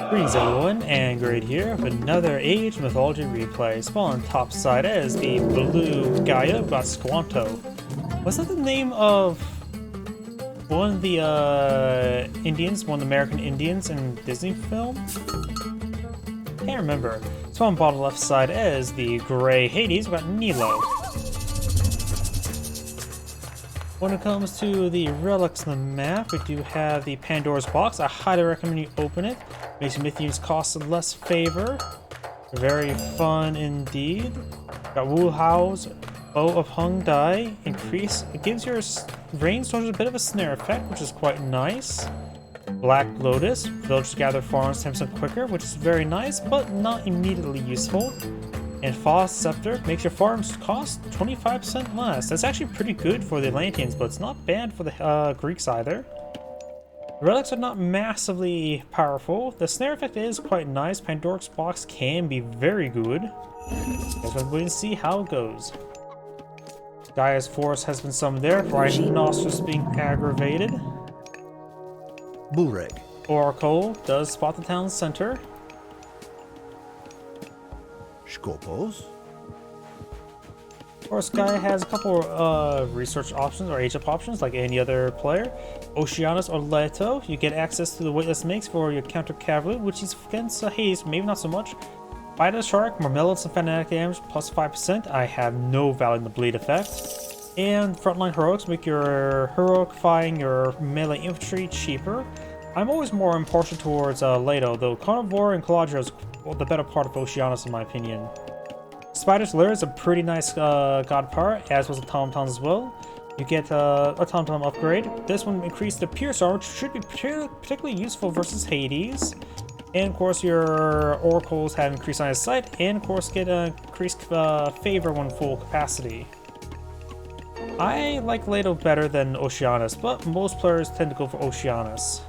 Greetings everyone, and Great here with another Age Mythology Replay. Spawn top side as the blue Gaia got Sqanto. Was that the name of one of the Indians, one of the American Indians in Disney film? Can't remember. Spawn bottom left side as the gray Hades, we got Nilo. When it comes to the relics on the map, we do have the Pandora's Box. I highly recommend you open it. Makes your myth use cost less favor. Very fun indeed. Got Wu Hao's Bow of Hung Die. Increase. It gives your range soldiers a bit of a snare effect, which is quite nice. Black Lotus. Villagers gather farms 10% quicker, which is very nice, but not immediately useful. And False Scepter makes your farms cost 25% less. That's actually pretty good for the Atlanteans, but it's not bad for the Greeks either. Relics are not massively powerful. The snare effect is quite nice. Pandora's Box can be very good. Guess we'll wait and see how it goes. Gaia's Force has been summoned there. Rhinoceros being aggravated. Bullreg. Oracle does spot the town center. Skopos. Of course, Gaia has a couple research options or age-up options like any other player. Oceanus or Leto, you get access to the weightless mix for your counter cavalry, which is against Haze, maybe not so much. Bite of the Shark, more melons and fanatic damage, plus 5%. I have no value in the bleed effect. And frontline heroics make your heroic fighting, your melee infantry cheaper. I'm always more impartial towards Leto, though Carnivore and Caladria is the better part of Oceanus in my opinion. Spider's Lair is a pretty nice god power, as was the Tom Toms as well. You get a Tom Tom upgrade. This one increased the Pierce armor, which should be particularly useful versus Hades. And of course your oracles have increased line of sight, and of course get increased favor when full capacity. I like Leto better than Oceanus, but most players tend to go for Oceanus.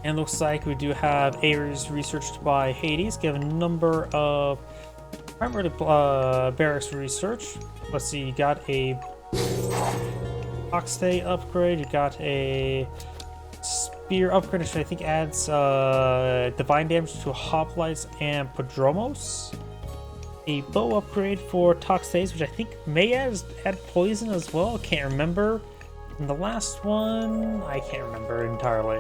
And looks like we do have areas researched by Hades, given a number of primarily barracks research. Let's see, you got a Oxday upgrade, you got a spear upgrade, which I think adds divine damage to hoplites and podromos. A bow upgrade for Toxdays, which I think may add poison as well, can't remember. And the last one, I can't remember entirely.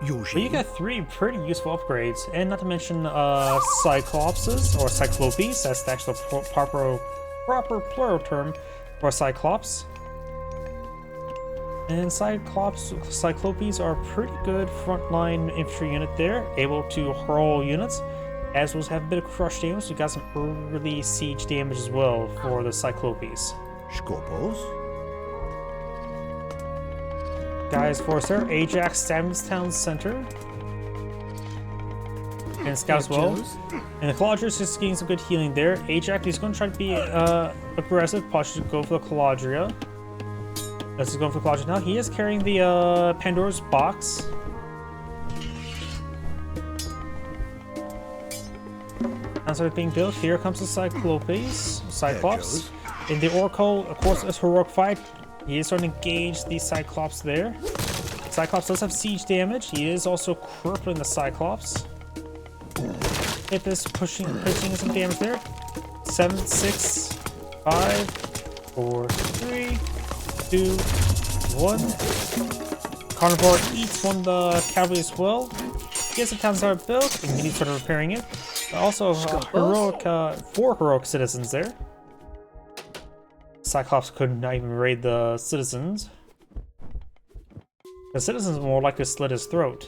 But you got three pretty useful upgrades, and not to mention Cyclopses, or Cyclopes, that's the actual proper plural term for Cyclops. And Cyclopes are a pretty good frontline infantry unit there, able to hurl units, as well as have a bit of crush damage, so you got some early siege damage as well for the Cyclopes. Skopos. Gaia's Force there, Ajax Stamins Town Center. And Scout as well. And the Caladria is just getting some good healing there. Ajax is going to try to be aggressive, probably should go for the Caladria. Let's go for the Caladria now. He is carrying the Pandora's Box. And so it's being built. Here comes the Cyclops. In the Oracle, of course, is heroic fight. He is starting to engage the Cyclops there. Cyclops does have siege damage. He is also crippling the Cyclops. Hip is pushing some damage there. 7, 6, 5, 4, 3, 2, 1. Carnivore eats one of the cavalry as well. Gets the town center built, and he started repairing it. Also, heroic 4 heroic citizens there. Cyclops could not even raid the citizens. The citizens were more likely to slit his throat.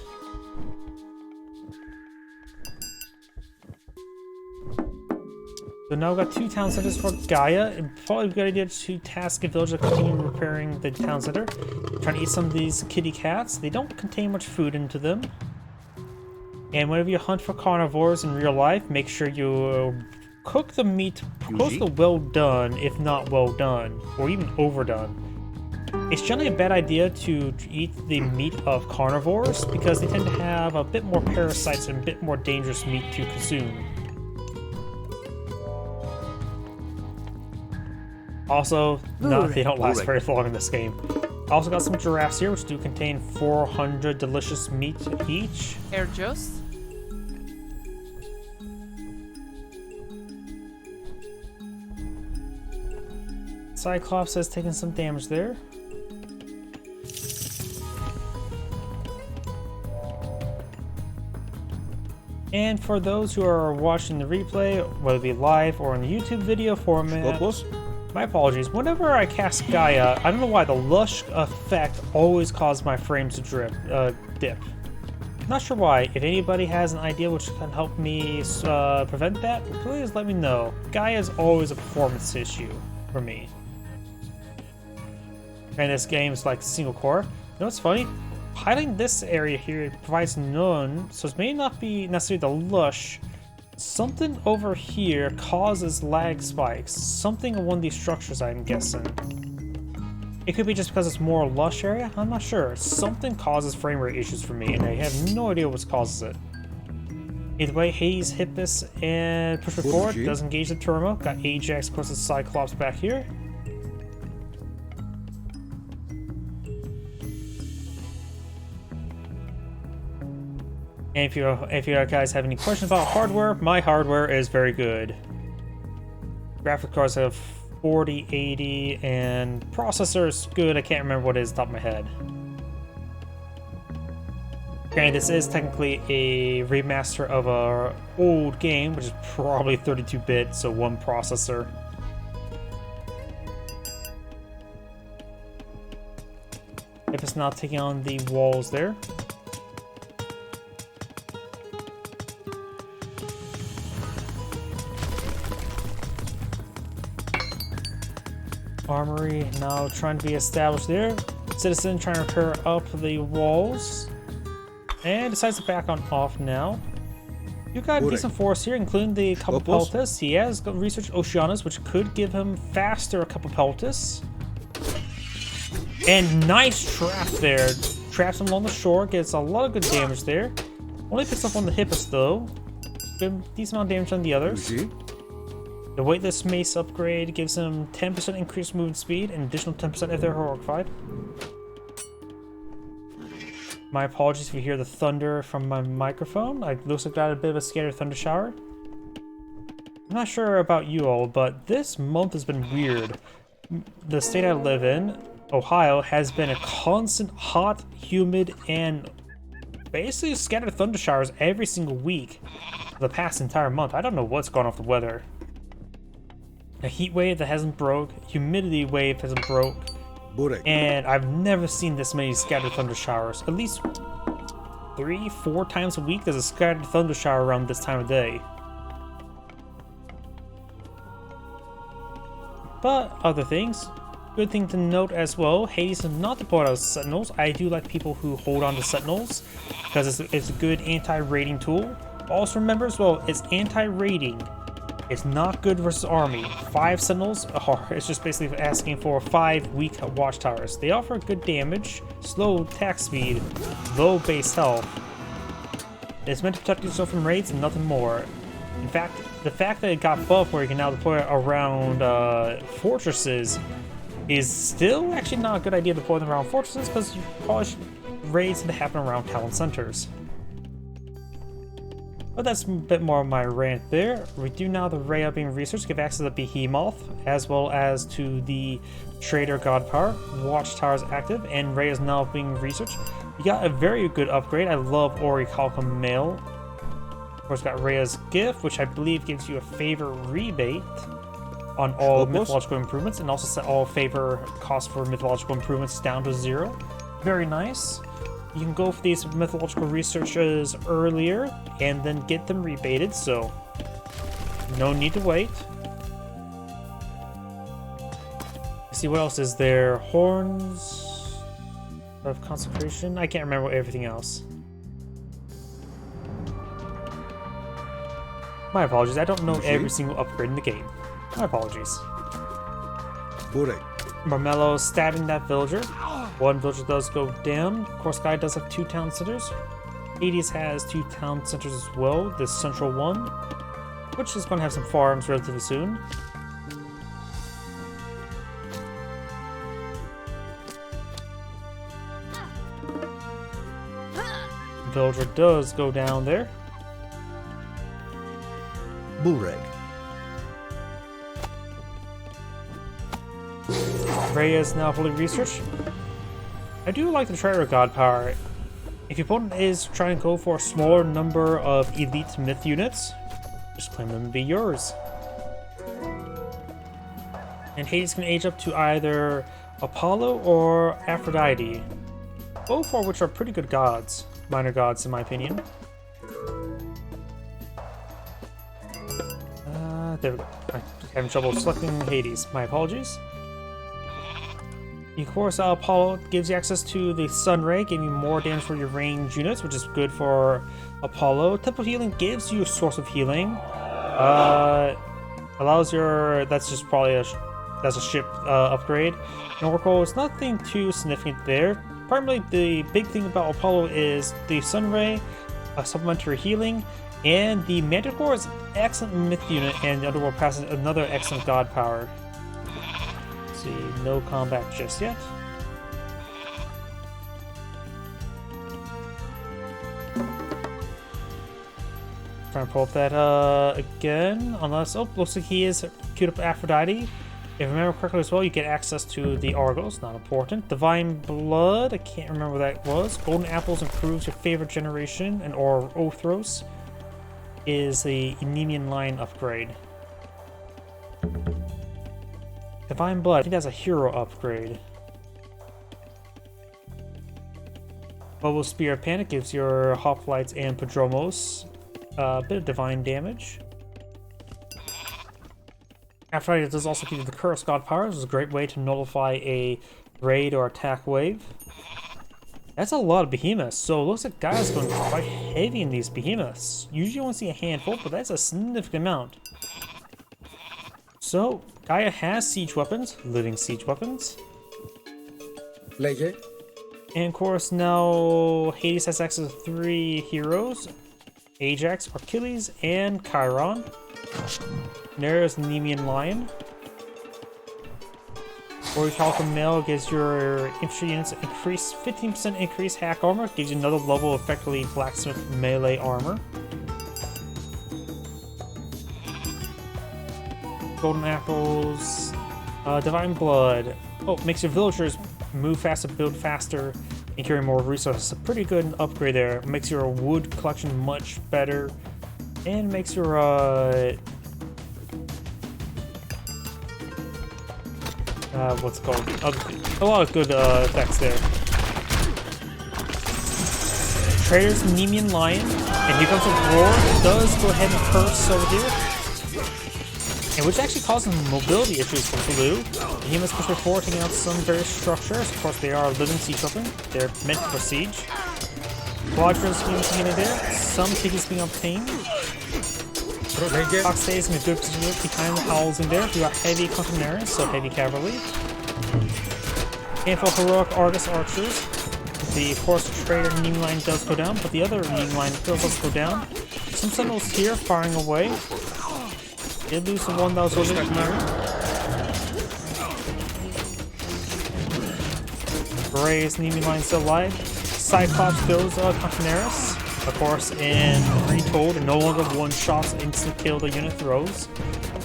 So now we've got 2 town centers for Gaia, and probably a good idea to task a villager to continue repairing the town center. Trying to eat some of these kitty cats. They don't contain much food into them. And whenever you hunt for carnivores in real life, make sure you cook the meat close to well done, if not well done, or even overdone. It's generally a bad idea to eat the meat of carnivores because they tend to have a bit more parasites and a bit more dangerous meat to consume. Also, no, they don't last very long in this game. Also got some giraffes here, which do contain 400 delicious meat each. Air just. Cyclops has taken some damage there. And for those who are watching the replay, whether it be live or in the YouTube video format, my apologies. Whenever I cast Gaia, I don't know why the lush effect always causes my frames to dip. Not sure why. If anybody has an idea which can help me prevent that, please let me know. Gaia is always a performance issue for me. And this game is like single core. You know what's funny? Highlighting this area here provides none, so it may not be necessarily the lush. Something over here causes lag spikes. Something in one of these structures, I'm guessing. It could be just because it's more lush area, I'm not sure. Something causes frame rate issues for me, and I have no idea what causes it. Either way, Hades, Hippus, and push it forward. Does engage the turbo. Got Ajax, of course, the Cyclops back here. And if you guys have any questions about hardware, my hardware is very good. Graphic cards have 4080, and processor is good. I can't remember what it is off the top of my head. Granted, this is technically a remaster of an old game, which is probably 32-bit, so one processor. If it's not taking on the walls there. Armory now trying to be established there. Citizen trying to repair up the walls. And decides to back on off now. You got a decent force here, including the couple peltas. He has got research Oceanus, which could give him faster a couple peltas. And nice trap there. Traps him along the shore, gets a lot of good damage there. Only picks up on the Hippus though. Good decent amount of damage on the others. The weightless mace upgrade gives him 10% increased movement speed and additional 10% if they're heroified. My apologies if you hear the thunder from my microphone. It looks like I got a bit of a scattered thunder shower. I'm not sure about you all, but this month has been weird. The state I live in, Ohio, has been a constant hot, humid, and basically scattered thunder showers every single week for the past entire month. I don't know what's going on with the weather. A heat wave that hasn't broke, humidity wave hasn't broke, and I've never seen this many scattered thunder showers. At least 3-4 times a week there's a scattered thunder shower around this time of day. But other things, good thing to note as well, Hades is not deployed as Sentinels. I do like people who hold on to Sentinels because it's a good anti-raiding tool. Also remember as well, it's anti-raiding. It's not good versus army. 5 Sentinels it's just basically asking for 5 weak watchtowers. They offer good damage, slow attack speed, low base health. It's meant to protect yourself from raids and nothing more. In fact, the fact that it got buffed where you can now deploy it around fortresses is still actually not a good idea to deploy them around fortresses because you probably should raids to happen around town centers. But that's a bit more of my rant there. We do now the Rhea being researched, give access to the Behemoth, as well as to the Trader God Power. Watchtower is active, and Rhea is now being researched. You got a very good upgrade. I love Orichalcum Mail. Of course, got Rhea's Gift, which I believe gives you a favor rebate on all mythological improvements, and also set all favor costs for mythological improvements down to 0. Very nice. You can go for these mythological researches earlier and then get them rebated, so no need to wait. Let's see what else is there. Horns of Consecration. I can't remember everything else. My apologies. I don't know every single upgrade in the game. My apologies. Marmello stabbing that villager. One villager does go down. Of course, Gaia does have 2 town centers. Hades has 2 town centers as well. This central one, which is going to have some farms relatively soon. villager does go down there. Bulreg. Rhea is now fully researched. I do like the try her god power. If your opponent is trying to go for a smaller number of elite myth units, just claim them to be yours. And Hades can age up to either Apollo or Aphrodite, both of which are pretty good gods, minor gods in my opinion. I'm having trouble selecting Hades, my apologies. Of course, Apollo gives you access to the Sun Ray, giving you more damage for your ranged units, which is good for Apollo. Temple Healing gives you a source of healing. Allows your... that's just probably that's a ship upgrade. And Oracle is nothing too significant there. Primarily, the big thing about Apollo is the Sun Ray, supplementary healing, and the Manticore is an excellent myth unit, and the Underworld passes another excellent god power. See, no combat just yet. Trying to pull up that again, unless, oh, looks like he is queued up Aphrodite. If I remember correctly as well, you get access to the Argos, not important. Divine Blood, I can't remember what that was. Golden Apples improves your favorite generation, and or Othros is the Enemian line upgrade. Divine Blood, I think that's a hero upgrade. Bubble Spear Panic gives your Hoplites and Padromos a bit of divine damage. Aphrodite does also give you the Curse God Power, which is a great way to nullify a raid or attack wave. That's a lot of behemoths, so it looks like Gaia's going quite heavy in these behemoths. Usually you only see a handful, but that's a significant amount. So, Gaia has siege weapons, living siege weapons. Legge. And of course now Hades has access to 3 heroes. Ajax, Achilles, and Chiron. Nere's Nemean Lion. Orichalcum Mail gives your infantry units increased 15% increased hack armor, gives you another level of effectively blacksmith melee armor. Golden Apples, Divine Blood. Oh, makes your villagers move faster, build faster, and carry more resources. A pretty good upgrade there. Makes your wood collection much better, and makes your what's it called? A lot of good effects there. Trader's Nemean Lion, and here comes a roar. It does go ahead and curse over here. And which actually causes mobility issues for Blue. He must push forward, taking out some various structures. Of course, they are living siege weapon. They're meant for siege. Quadrants being obtained there. Some tickets being obtained. Fox stays in a good position behind the howls in there. We got heavy Contineras, so heavy cavalry. Handful of heroic Argus archers. The Force Trader Nemean line does go down, but the other Nemean line does also go down. Some sentinels here firing away. Did lose the one that was over there. Ray's Nemean line still alive. Cyclops goes Contineras. Of course, in Retold, no longer one shots instant kill the unit throws.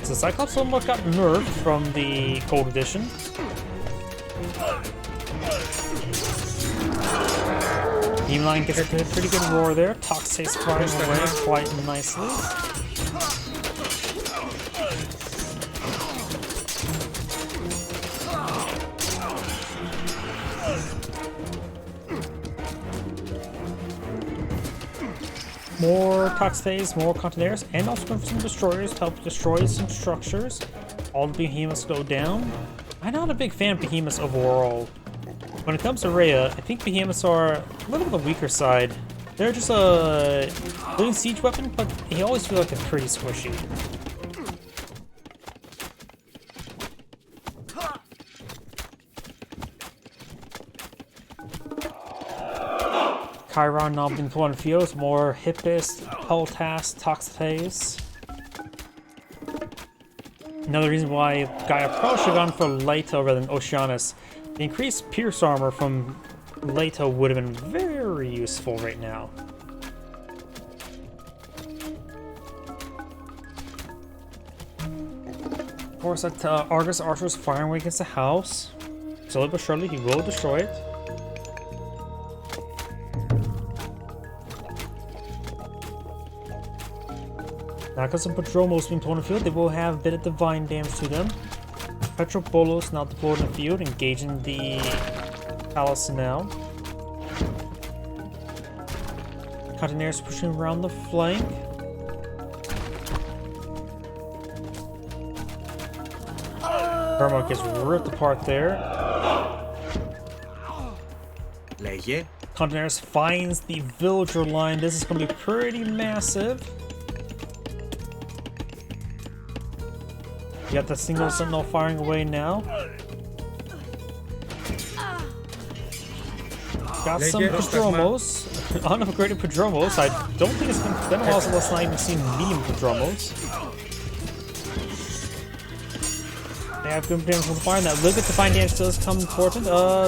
So Cyclops almost got nerfed from the Gold Edition. Nemean line gets a pretty good roar there. Toxace flying away quite nicely. More Toxace, more Contineras, and also going for some destroyers to help destroy some structures. All the behemoths go down. I'm not a big fan of behemoths overall. When it comes to Rhea, I think behemoths are a little bit on the weaker side. They're just a living siege weapon, but they always feel like they're pretty squishy. Chiron now being put on fields, more Hippus, Peltas, Toxates. Another reason why Gaia probably should have gone for Leto rather than Oceanus. The increased Pierce armor from Leto would have been very useful right now. Of course, that Argus Archer is firing away against the house. Slowly but surely, he will destroy it. Now, because some Prodromos being thrown in the field, they will have a bit of divine damage to them. Petrobolos now deployed in the field, engaging the palace now. Cantoneers pushing around the flank. Vermont gets ripped apart there. Λέγε. Cantoneers finds the villager line. This is going to be pretty massive. You got the single sentinel firing away now. Got some Prodromos. Unupgraded Prodromos. I don't think it's been a while since I've even seen medium Prodromos. They have good damage from the fire, and that little bit divine damage does come important.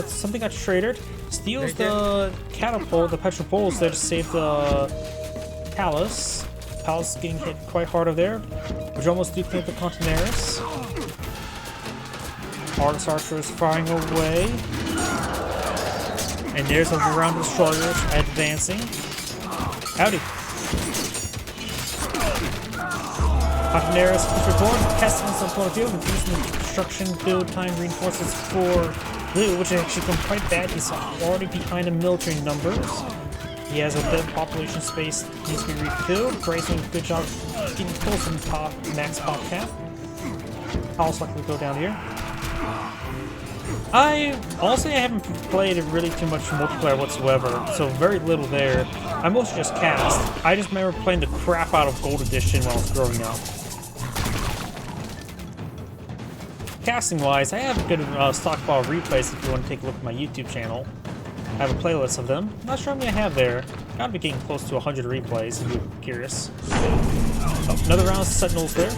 Something got traded. Steals the catapult, the Petropolis there to save the palace. Palace getting hit quite hard over there. Prodromos do clean up the Cantoneers. Argus Archer is firing away. And there's a round of destroyers advancing. Howdy. Cantoneers push forward, casting on some point of view, using the construction build time reinforcements for Blue, which has actually become quite bad. He's already behind in military numbers. He has a bit of population space needs to be refilled. Gray's doing a good job getting close to the max pop cap. I'll likely go down here. Honestly, I haven't played really too much multiplayer whatsoever, so very little there. I mostly just cast. I just remember playing the crap out of Gold Edition when I was growing up. Casting-wise, I have good stockpile replays if you want to take a look at my YouTube channel. I have a playlist of them. Not sure how many I have there. Gotta be getting close to 100 replays if you're curious. Oh, another round of Sentinels there.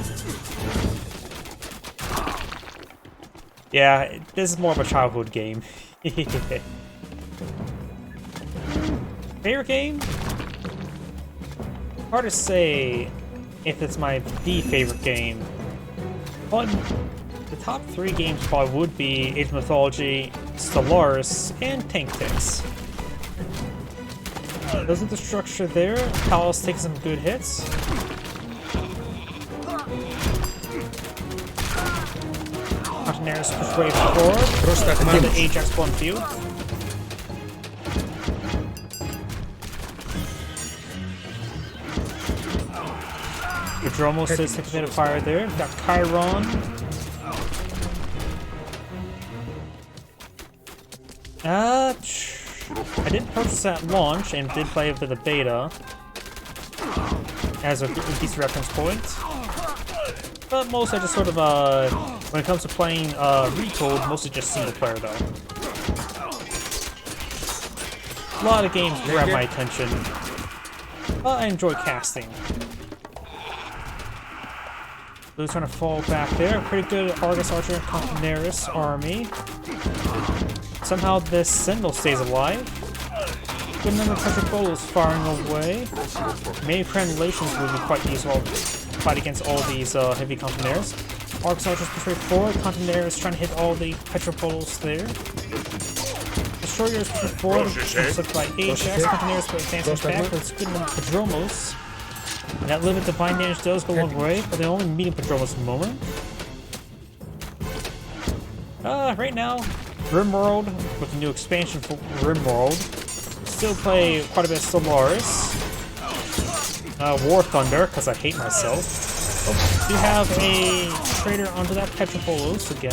Yeah, this is more of a childhood game. Favorite game? Hard to say if it's the favorite game. But the top 3 games probably would be Age of Mythology, Stellaris, and Tactics. Those are the structure there. Palace takes some good hits. Cantoneers push way forward. Into the Ajax one field. Prodromos does take a bit of fire there. Got Chiron. I did purchase that launch and did play with the beta as a decent reference point. But mostly I just sort of, when it comes to playing Retold, mostly just single player though. A lot of games grab my attention. I enjoy casting. Blue's trying to fall back there. Pretty good Argus Archer and Cantoneers army. Somehow this Sentinel stays alive. Good number of Petrobolos firing away. Maybe Crenulations would be quite useful to fight against all these heavy Cantoneers. Argus Archers push right forward. Cantoneers trying to hit all the Petrobolos there. Destroyers push forward. Looks by Ajax. Cantoneers put advancing back. But it's good enough Prodromos. And that little bit of divine damage does go a long way, but they're only medium Prodromos at the moment. Right now, Rimworld, with the new expansion for Rimworld, still play quite a bit of Stellaris. War Thunder, because I hate myself. Oh, do have a trader onto that Petropolis again.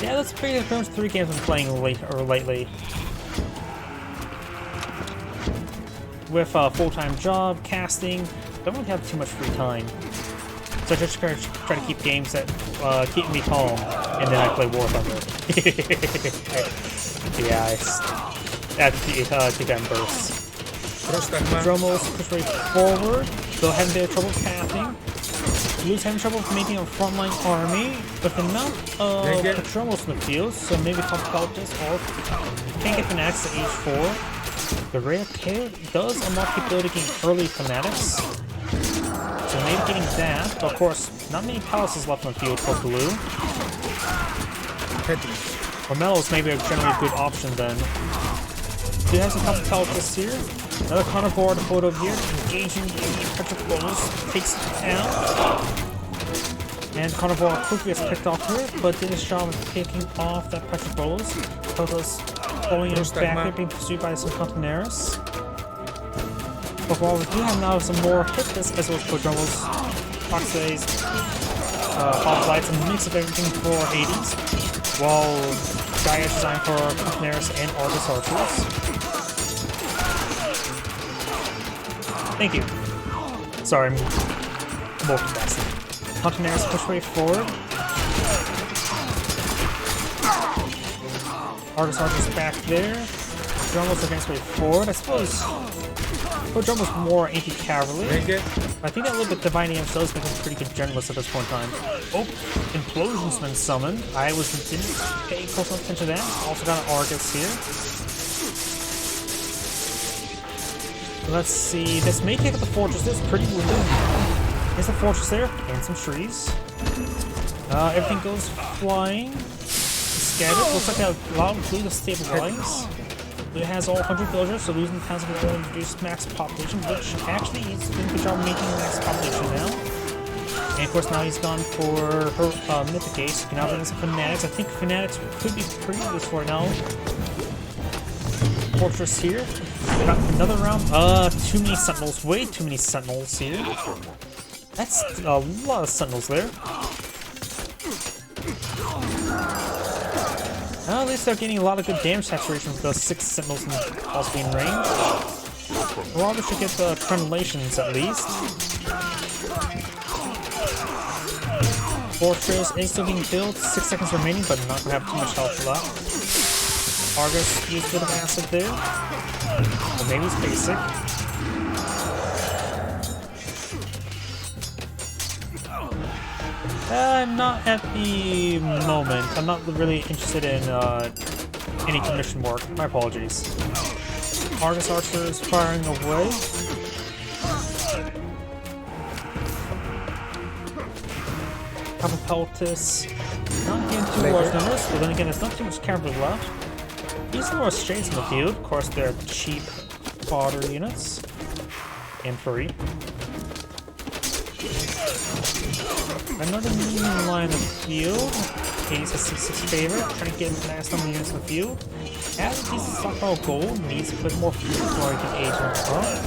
Yeah, that's pretty much 3 games I'm playing lately. With a full-time job, casting, don't really have too much free time. So I just try to keep games that keep me calm, and then I play War Thunder. Yeah, I have to keep that in bursts. Prodromos push right forward, though having a bit of trouble pathing. Blue's having trouble making a frontline army, with the amount of Prodromos in the field, so maybe talk about this, or can't get Fanatics to age 4. The rare care does unlock the ability to gain early Fanatics. So maybe getting that. But of course, not many palaces left on the field for blue. Or Melos may be a generally good option then. Do have some Peltas here. Another carnivore to photo here. Engaging the Petric Bowls. Takes it down. And carnivore quickly gets picked off here, but did his job of picking off that Petric Bowls. Peltas following him back there, being pursued by some Contineris. But while we do have now some more hits as well as Prodromos, Foxays, Hoplites, and a mix of everything for Hades. While Gaia is designed for Contineris and Argus Archers. Thank you. Sorry, I'm multitasking. Contineris push way forward. Argus Archers back there. Dromos against way forward. I suppose Dromos more anti-cavalry. I think that little bit Divine EM does make him pretty good generalist at this point in time. Oh, Implosion's been summoned. I didn't pay close enough attention to that. Also got an Argus here. Let's see. This may take up the fortress. This is pretty limited. There's a fortress there and some trees. Everything goes flying. Scattered. Looks like a lot of blue to stabilize. It has all 100 villagers, so losing the towns will reduce max population, which actually he's doing a good job making max population now. And of course now he's gone for her Mythic Ace. You can now bring in some Fanatics. I think Fanatics could be pretty useful right now. Fortress here. Got another round. Too many Sentinels. Way too many Sentinels here. That's a lot of Sentinels there. At least they're getting a lot of good damage saturation with those 6 Sentinels also being range. Well, we should get the Crenulations at least. Fortress is still being built, 6 seconds remaining, but not gonna have too much health left. Argus used a bit of acid there. Or maybe it's basic. Not at the moment. I'm not really interested in any commission work. My apologies. Argus Archers firing away. Peltas. Not getting too large numbers, but then again, there's not too much cavalry left. These are more strays in the field. Of course, they're cheap fodder units. And free. Another medium line of the field. Hades has 6 favor, trying to get the last number of units in the field. As a decent stockpile of gold, needs a bit more food before I can age on top.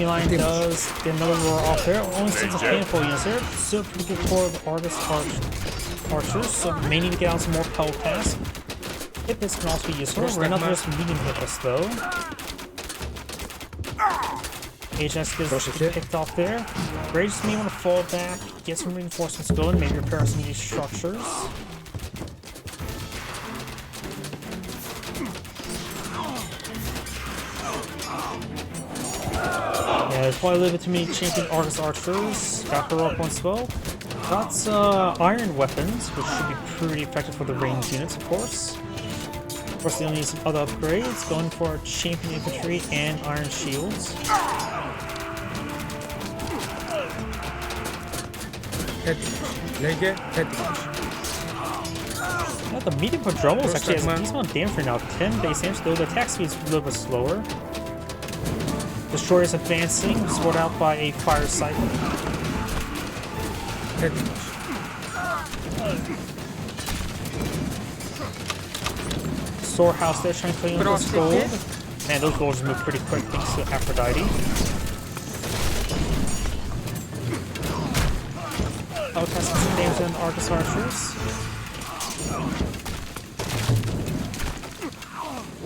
Line does get another roar off there. Only 6 handful units there. Still pretty good core of Argus Archers, so may need to get out some more Peltas. Hippus can also be useful. Right now there's medium Hippus though. HS gets picked off there. Rage may want to fall back, get some reinforcements going, maybe repair some of these structures. Yeah, there's probably a little bit too many champion Argus Archers. Got Heroic once well. Got iron weapons, which should be pretty effective for the ranged units, of course. Of course, they'll need some other upgrades. Going for champion infantry and iron shields. Yeah, the medium Prodromos actually has a decent amount of damage right now. 10 base damage, though the attack speed is a little bit slower. Destroyers advancing, scored out by a fire cycle. Storehouse there trying to clean up this gold. Man, those golds move pretty quick thanks to Aphrodite. Oh, casting some damage on the Argus Archers.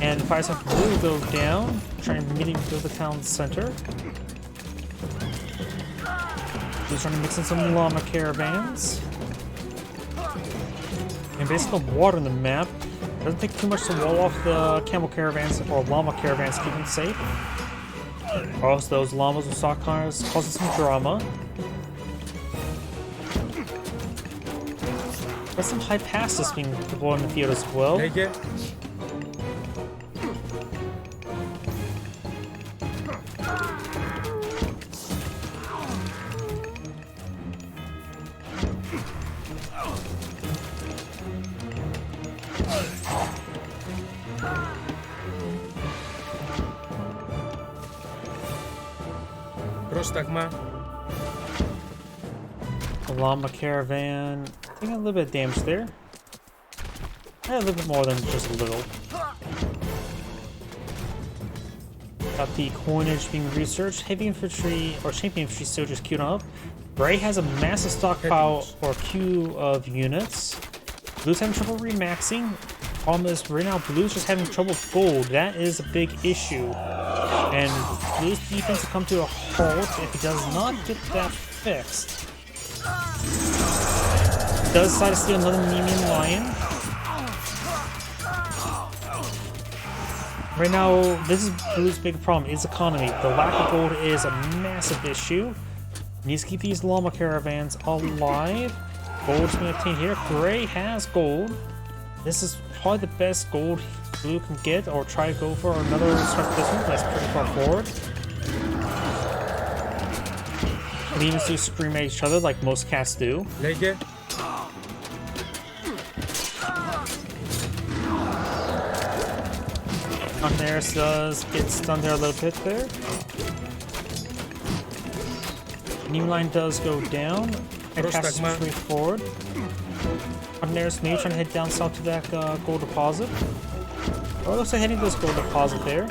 And fire cycle will go down, trying to immediately build the town center. He's trying to mix in some llama caravans. And based on the water on the map, Doesn't take too much to wall off the camel caravans or llama caravans, keep them safe. Or else those llamas will start causing some drama. There's some high passes being deployed in the field as well. Λέγε. Πρόσταγμα. The llama caravan taking a little bit of damage there. A little bit more than just a little. Got the coinage being researched. Heavy infantry or champion infantry soldiers queued up. Gray has a massive stockpile or queue of units. Blue's having trouble remaxing. Problem is right now Blue's just having trouble with gold. That is a big issue. And Blue's defense will come to a halt if he does not get that fixed. Does decide to steal another Nemean Lion. Right now, this is Blue's big problem, is economy. The lack of gold is a massive issue. Needs to keep these llama caravans alive. Gold's being obtained here. Gray has gold. This is probably the best gold Blue can get, or try to go for another start this one. That's pretty far forward. And even do scream at each other like most cats do. Λέγε. Daenerys does get stunned there a little bit there. New line does go down. Head passes straight forward. Daenerys maybe trying to head down south to that gold deposit. Oh, looks like heading to this gold deposit there.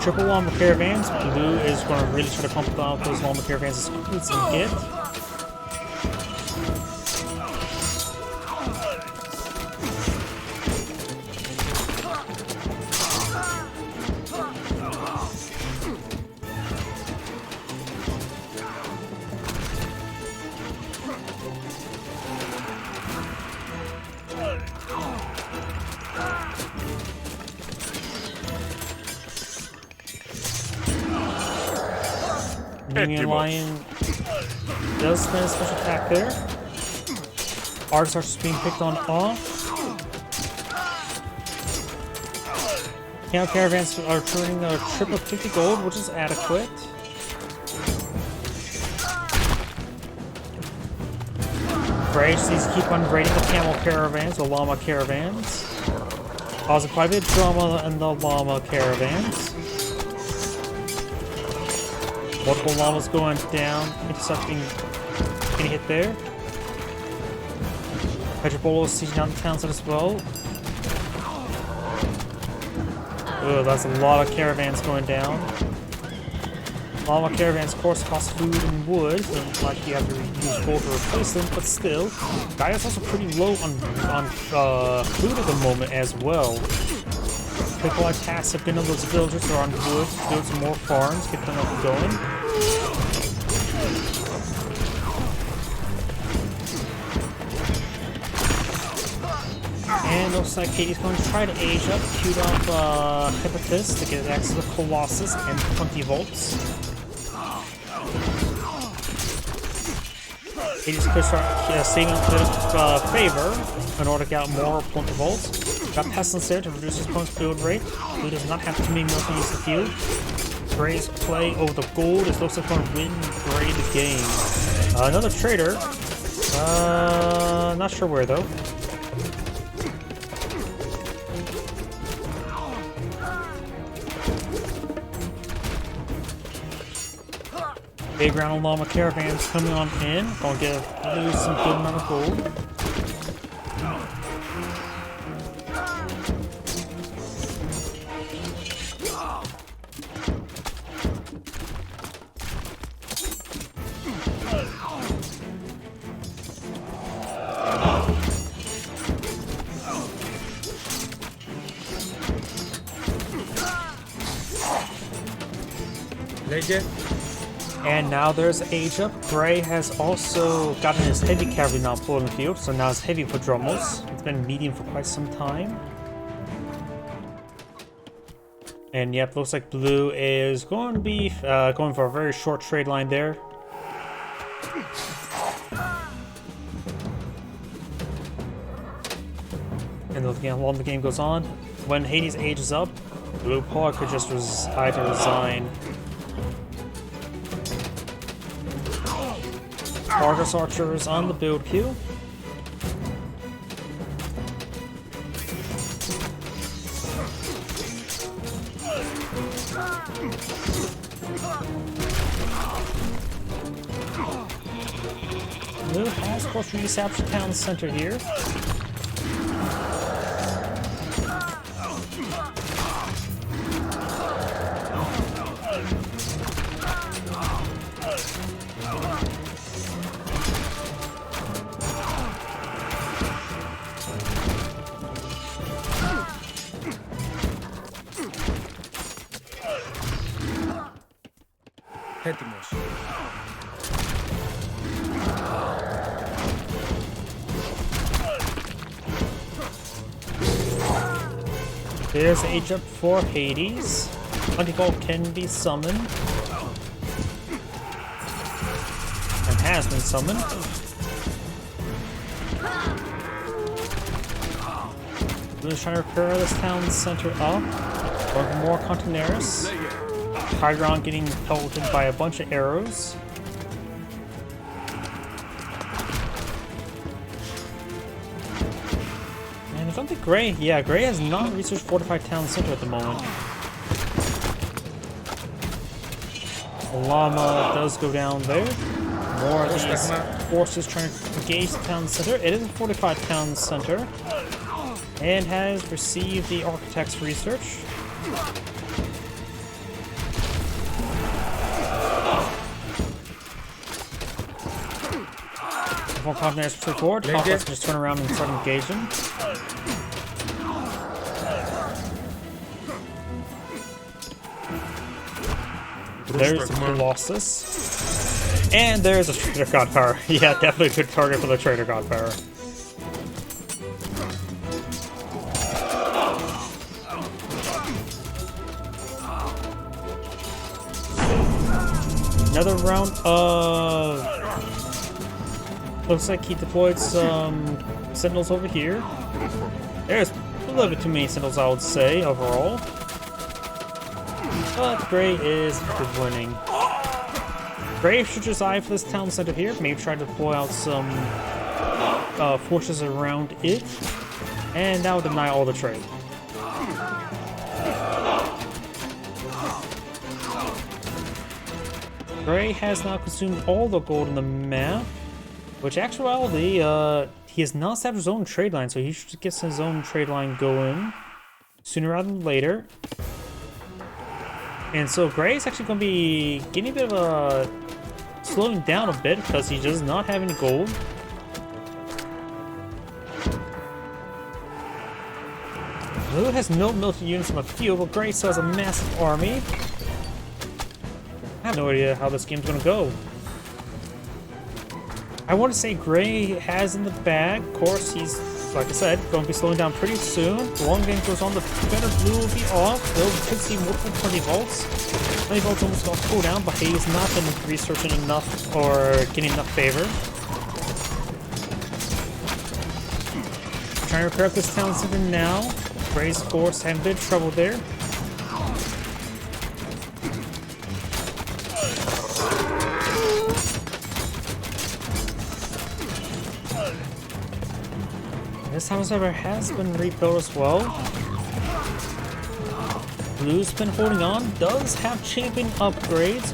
Triple llama caravans. Blue is going to really try to pump out those llama caravans as quickly as he can get. Nemean Lion does spend a special attack there. Arts are just being picked on off. Camel caravans are turning a trip of 50 gold, which is adequate. Gray needs to keep on raiding the camel caravans, the llama caravans. Causing quite a bit of drama in the llama caravans. Multiple llamas going down, intercepting, getting hit there. Petrobolo is sieging down the towns as well. Ugh, that's a lot of caravans going down. Llama caravans, of course, cost food and wood, so like you have to use gold to replace them, but still. Gaia's also pretty low on food at the moment as well. People like tasks have been on those villagers who are on wood, build some more farms, get them up and going. And looks like Katie's going to try to age up, queued up Hippolytus to get access to the Colossus and 20 volts. Katie's going to start saving a bit of favor in order to get more 20 volts. Got Pestilence there to reduce his opponent's build rate. Blue does not have too many mills to use the field. Gray's play over the gold. It looks like going to win Gray the game. Another trader. Not sure where though. Big round of llama caravans coming on in. Gonna lose some good amount of gold. Λέγε. And now there's Age Up. Gray has also gotten his heavy cavalry now pulled in the field, so now it's heavy prodromos. It's been medium for quite some time. And yep, looks like blue is going to be going for a very short trade line there. And looking at how long the game goes on, when Hades ages up, blue Polar could just either resign. Argus Archers on the build queue. Blue has close to reestablish the town center here. Έτοιμος. There's Age Up for Hades. Plenty gold can be summoned. And has been summoned. Blue's trying to repair this town center up. Going for more Contineris. Hydron getting pelted by a bunch of arrows. And I don't think Gray, yeah, Gray has not researched Fortified Town Center at the moment. Llama does go down there. More of these forces trying to engage the town center. It is a fortified town center. And has received the Architect's research. Before Continent's push forward, Conquest can just turn around and start engaging. There's the Colossus. And there's a Trader God Power. Yeah, definitely a good target for the Trader God Power. Another round of... Looks like he deployed some Sentinels over here. There's a little bit too many Sentinels, I would say, overall. But Gray is good winning. Gray should just eye for this town center here. Maybe try to deploy out some forces around it. And that would deny all the trade. Gray has now consumed all the gold in the map. Which, actuality, he has not established his own trade line, so he should get his own trade line going sooner rather than later. And so Gray is actually going to be getting a bit of a... slowing down a bit because he does not have any gold. Blue has no military units on the field, but Gray still has a massive army. I have no idea how this game's going to go. I want to say Gray has in the bag. Of course, he's, like I said, going to be slowing down pretty soon. The longer game goes on, the better Blue will be off. Though we could see multiple 20 volts. 20 volts almost got cooled down, but he's not been researching enough or getting enough favor. Trying to repair up this town center now. Gray's force having a bit of trouble there. This town center has been rebuilt as well. Blue's been holding on, does have champion upgrades.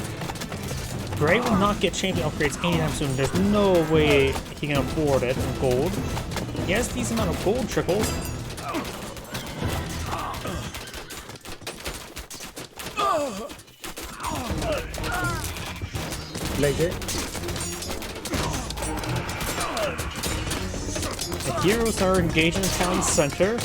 Gray will not get champion upgrades anytime soon. There's no way he can afford it in gold. He has a decent amount of gold trickles. Like it. The heroes are engaged in the town center.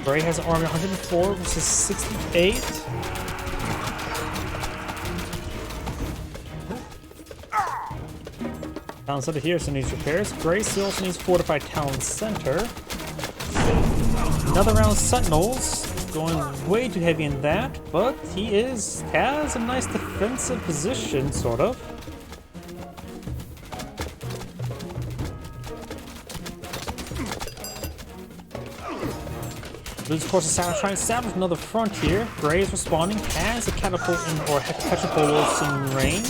Gray has an army 104 versus 68. Town center here still needs repairs. Gray still also needs fortified town center. Another round of sentinels. Going way too heavy in that, but he has a nice defensive position, sort of. Blues, of course, is trying to establish another front here. Gray is responding, has a catapult or catapults in range.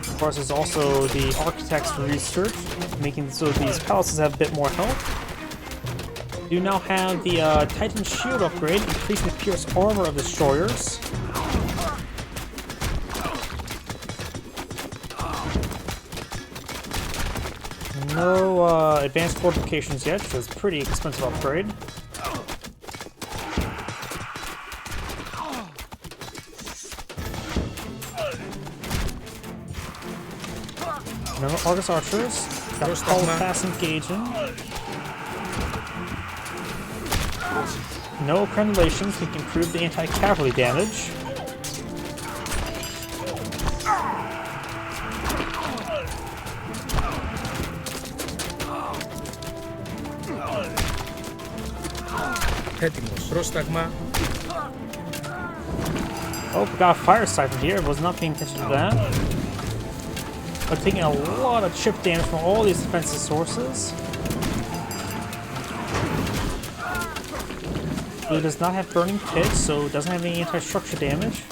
Of course, there's also the architect's research, making so these palaces have a bit more health. You now have the Titan shield upgrade, increasing the pierce armor of destroyers. No advanced fortifications yet, so it's a pretty expensive upgrade. No Argus archers. Got all fast engaging. No crenulations, we can improve the anti-cavalry damage. Oh, we got a fire siphon here. Was not paying attention to that. But taking a lot of chip damage from all these defensive sources. Blue does not have burning pits, so it doesn't have any anti-structure damage.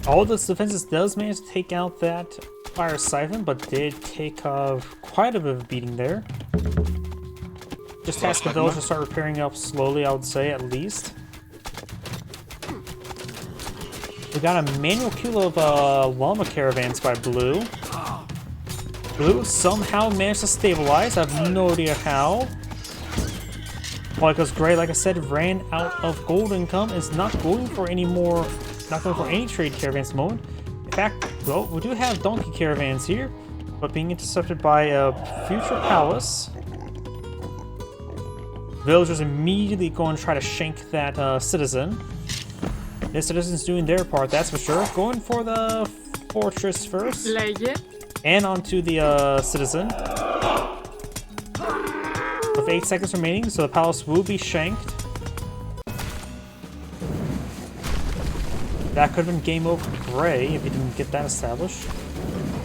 All this defenses does manage to take out that fire siphon, but did take quite a bit of a beating there. Just ask the village to start repairing up slowly, I would say, at least. We got a manual kill of llama caravans by Blue. Blue somehow managed to stabilize. I have no idea how. Well, because Gray, like I said, ran out of gold income, is not going for any more, not going for any trade caravans at the moment. In fact, well, we do have donkey caravans here, but being intercepted by a future palace. Villagers immediately go and try to shank that citizen. The citizen's doing their part, that's for sure. Going for the fortress first. And onto the citizen. With 8 seconds remaining, so the palace will be shanked. That could have been game over for Gray if he didn't get that established.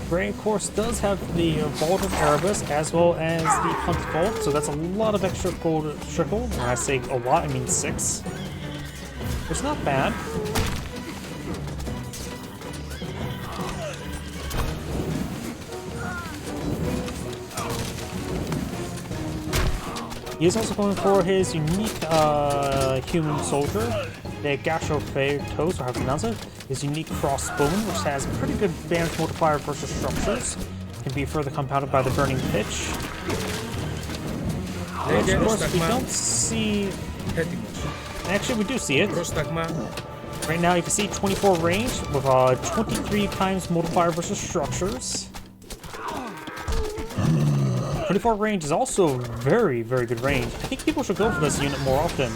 Gray, of course, does have the Vault of Erebus as well as the Hunt Vault, so that's a lot of extra gold trickle. When I say a lot, I mean 6. It's not bad. He is also going for his unique human soldier, the Gashofatos, or how to pronounce it, his unique crossbowman, which has pretty good damage multiplier versus structures. Can be further compounded by the burning pitch. Which, of course, we don't see. Actually, we do see it. Right now, you can see 24 range with 23 times multiplier versus structures. 24 range is also very, very good range. I think people should go for this unit more often.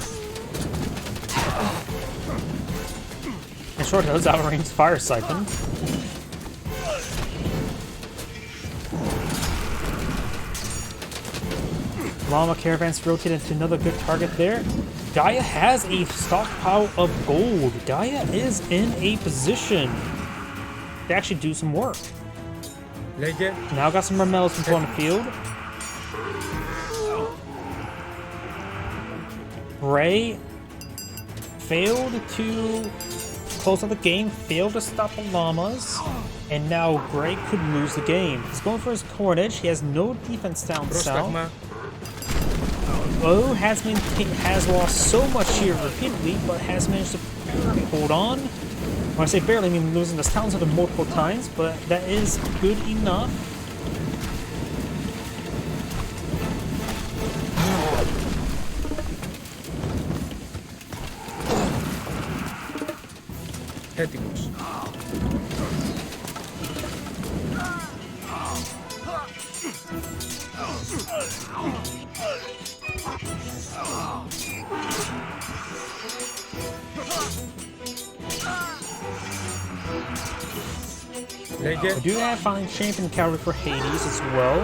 And sure does outrange Fire Siphon. Llama caravans rotated to another good target there. Gaia has a stockpile of gold. Gaia is in a position to actually do some work. Now got some more medals from on the field. Gray failed to close out the game, failed to stop the llamas, and now Gray could lose the game. He's going for his Cornage. He has no defense down south. Oh, has lost so much here repeatedly, but has managed to barely hold on. When I say barely, I mean losing this town center multiple times, but that is good enough. Λέγε. We do have fine champion cavalry for Hades as well.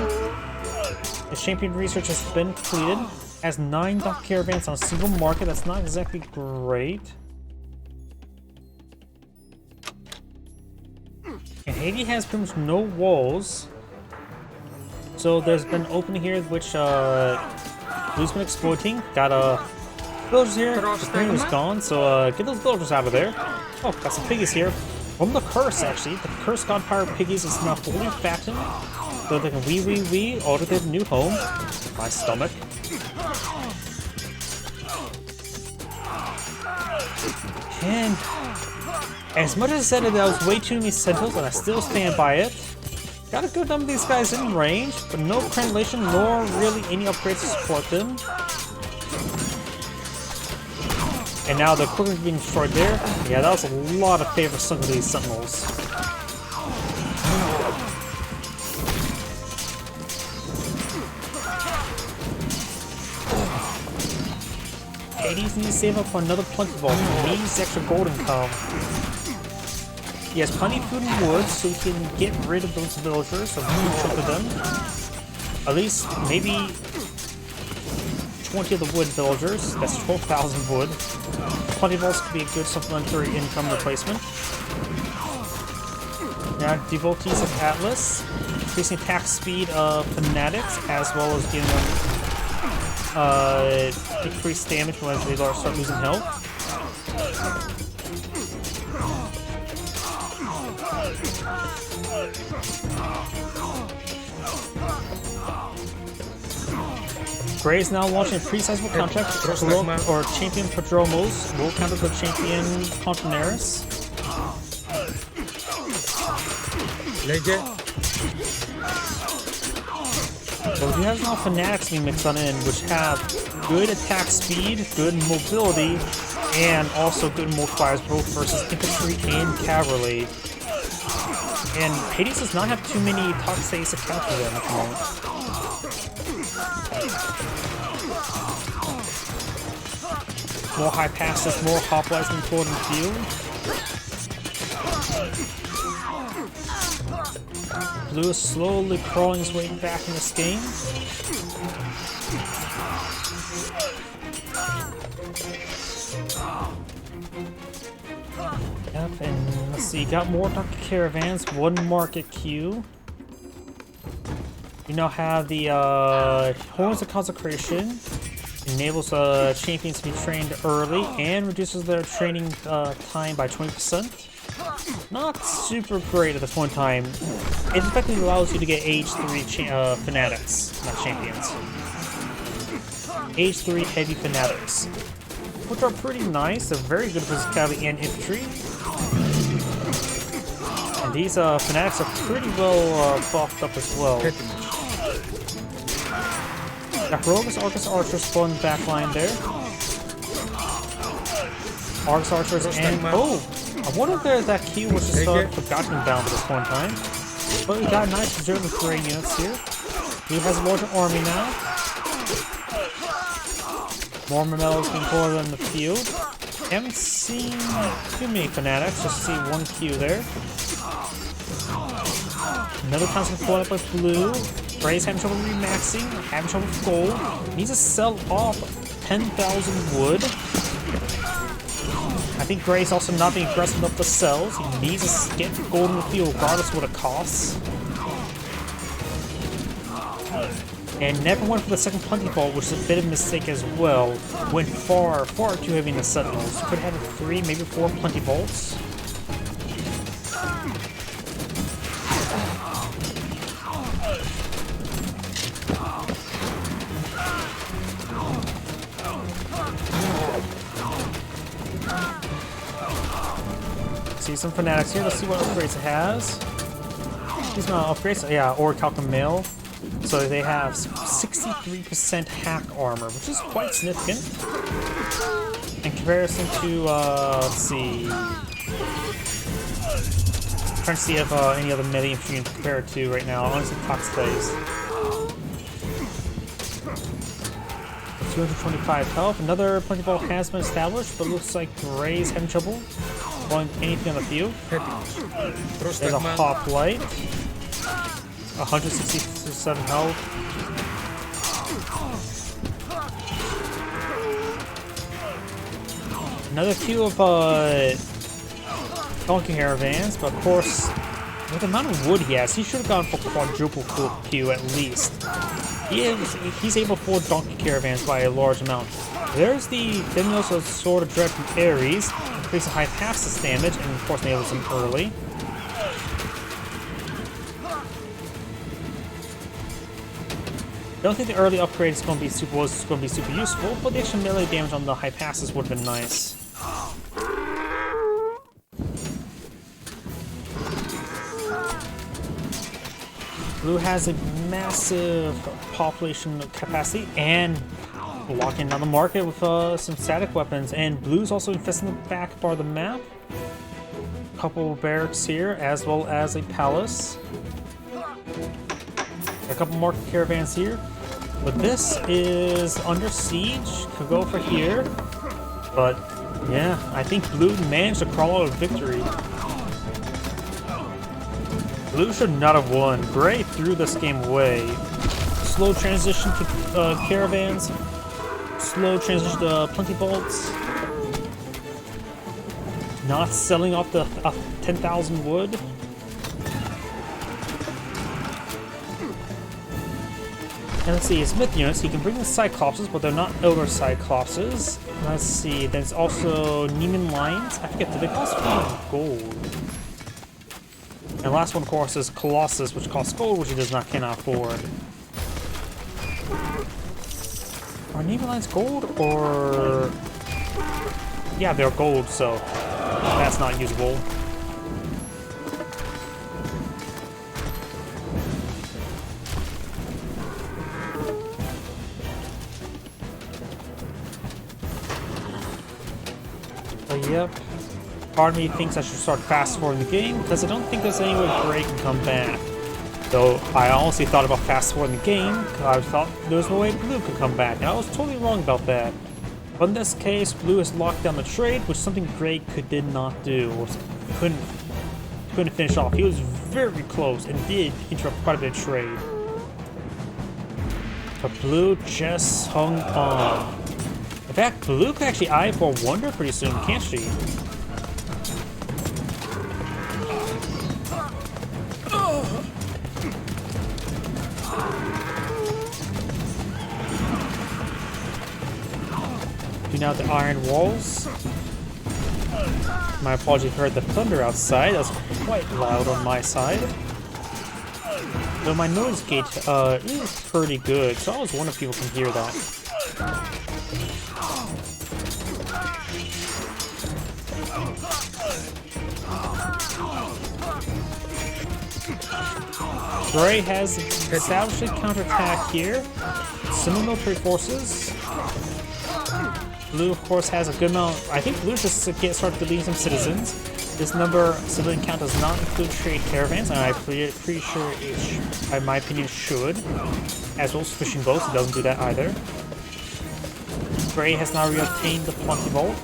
The champion research has been completed. Has 9 dock caravans on a single market. That's not exactly great. And Hades has pretty much no walls. So there's been an opening here which Blue's been exploiting. Got villagers here. The green is gone, so get those villagers out of there. Oh, got some piggies here. From the curse, actually. The curse god power piggies is now fully fattened. So they can wee alter their new home. My stomach. And as much as I said that was way too many sentinels, and I still stand by it, gotta go dump these guys in range, but no translation nor really any upgrades to support them. And now the equipment being destroyed there. Yeah, that was a lot of favor some of these sentinels. Hades needs to save up for another plenty vault. He needs extra gold income. He has plenty of food and wood, so he can get rid of those villagers, so we can chunk of them. At least, maybe 20 of the wood villagers. That's 12,000 wood. Plenty vaults could be a good supplementary income replacement. Now, devotees of Atlas, increasing attack speed of fanatics, as well as giving them decreased damage when they start losing health. Gray is now launching a pre-sizable contract or champion Padromos will counter the champion Contenaris. Λέγε. But we have now fanatics being mixed on in, which have good attack speed, good mobility, and also good multipliers both versus infantry and cavalry. And Hades does not have too many top states to counter them at the moment. More high passes, more hoplites being pulled in the field. Blue is slowly crawling his way back in this game. Yep, and let's see, got more donkey caravans, one market queue. You now have the Horns of Consecration. Enables champions to be trained early and reduces their training time by 20%. Not super great at this point in time. It effectively allows you to get age 3 fanatics, not champions. Age 3 heavy fanatics, which are pretty nice. They're very good for cavalry and infantry. And these fanatics are pretty well buffed up as well. Got Rogus Arcus Archers spawn in the back line there. Arcus Archers and... Oh! I wonder if there's that queue which is forgotten bound at this point in time. But we got nice reserve gray units here. Blue has a larger army now. More Memellos being pulled in the field. Haven't seen too many fanatics, just see one queue there. Another constant pulled up with Blue. Gray's having trouble remaxing, having trouble with gold. Needs to sell off 10,000 wood. I think Gray's also not being aggressive enough to sell. He needs to get gold in the field regardless of what it costs. And never went for the second plenty vault, which is a bit of a mistake as well. Went far too heavy in the sentinels. Could have 3, maybe 4 plenty vaults. See some fanatics here. Let's see what upgrades it has. These are upgrades. Yeah, or Calcum Mail. So they have 63% hack armor, which is quite significant. In comparison to, let's see. I'm trying to see if any other melee infantry you can compare it to right now. Honestly, Cox plays. 225 health. Another plentiful has been established, but looks like Gray's having trouble pulling anything on the field. There's a hoplite. 167 health. Another queue of donkey caravans, but of course, with the amount of wood he has, he should have gone for quadruple queue at least. He's able to afford donkey caravans by a large amount. There's the also Sword of Dread from Ares, increasing high passes damage, and of course nails him early. I don't think the early upgrade was going to be super useful, but the extra melee damage on the high passes would have been nice. Blue has a massive population capacity and locking down the market with some static weapons. And Blue's also infesting the back part of the map. A couple barracks here, as well as a palace. A couple more caravans here. But this is under siege. Could go for here. But yeah, I think Blue managed to crawl out of victory. Blue should not have won. Gray threw this game away. Slow transition to caravans. Slow transition to plenty bolts. Not selling off the 10,000 wood. And let's see, his myth units, he can bring the Cyclopses, but they're not Elder Cyclopses. Let's see, there's also Neiman Lions. I forget, do they cost 5 gold? And the last one, of course, is Colossus, which costs gold, which he cannot afford. Are Neiman Lions gold, or... Yeah, they're gold, so that's not usable. Yep. Part of me thinks I should start fast forwarding the game because I don't think there's any way Gray can come back. Though I honestly thought about fast forwarding the game, I thought there was no way Blue could come back, and I was totally wrong about that. But in this case, Blue has locked down the trade, which is something Gray did not do, or couldn't finish off. He was very close and did interrupt quite a bit of trade. But Blue just hung on. In fact, Blue could actually eye for a wonder pretty soon, can't she? Do now the iron walls. My apologies if you heard the thunder outside. That was quite loud on my side. Though my noise gate is pretty good, so I was wondering if people can hear that. Gray has established a counterattack here. Some military forces. Blue, of course, has a good amount. I think Blue just started deleting some citizens. This civilian count does not include trade caravans, and I'm pretty sure it, in my opinion, should. As well as fishing boats, it doesn't do that either. Gray has now reobtained the Plenty Vault.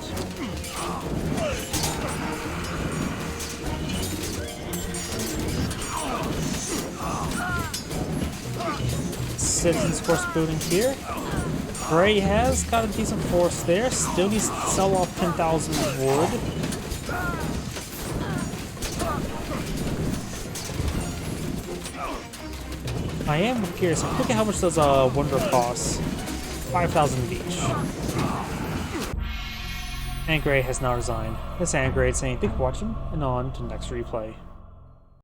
Citizens force building here. Gray has got a decent force there. Still needs to sell off 10,000 wood. I am curious. Look at how much does a wonder cost. 5,000 each. And Gray has now resigned. This is Gray saying thank you for watching, and on to the next replay.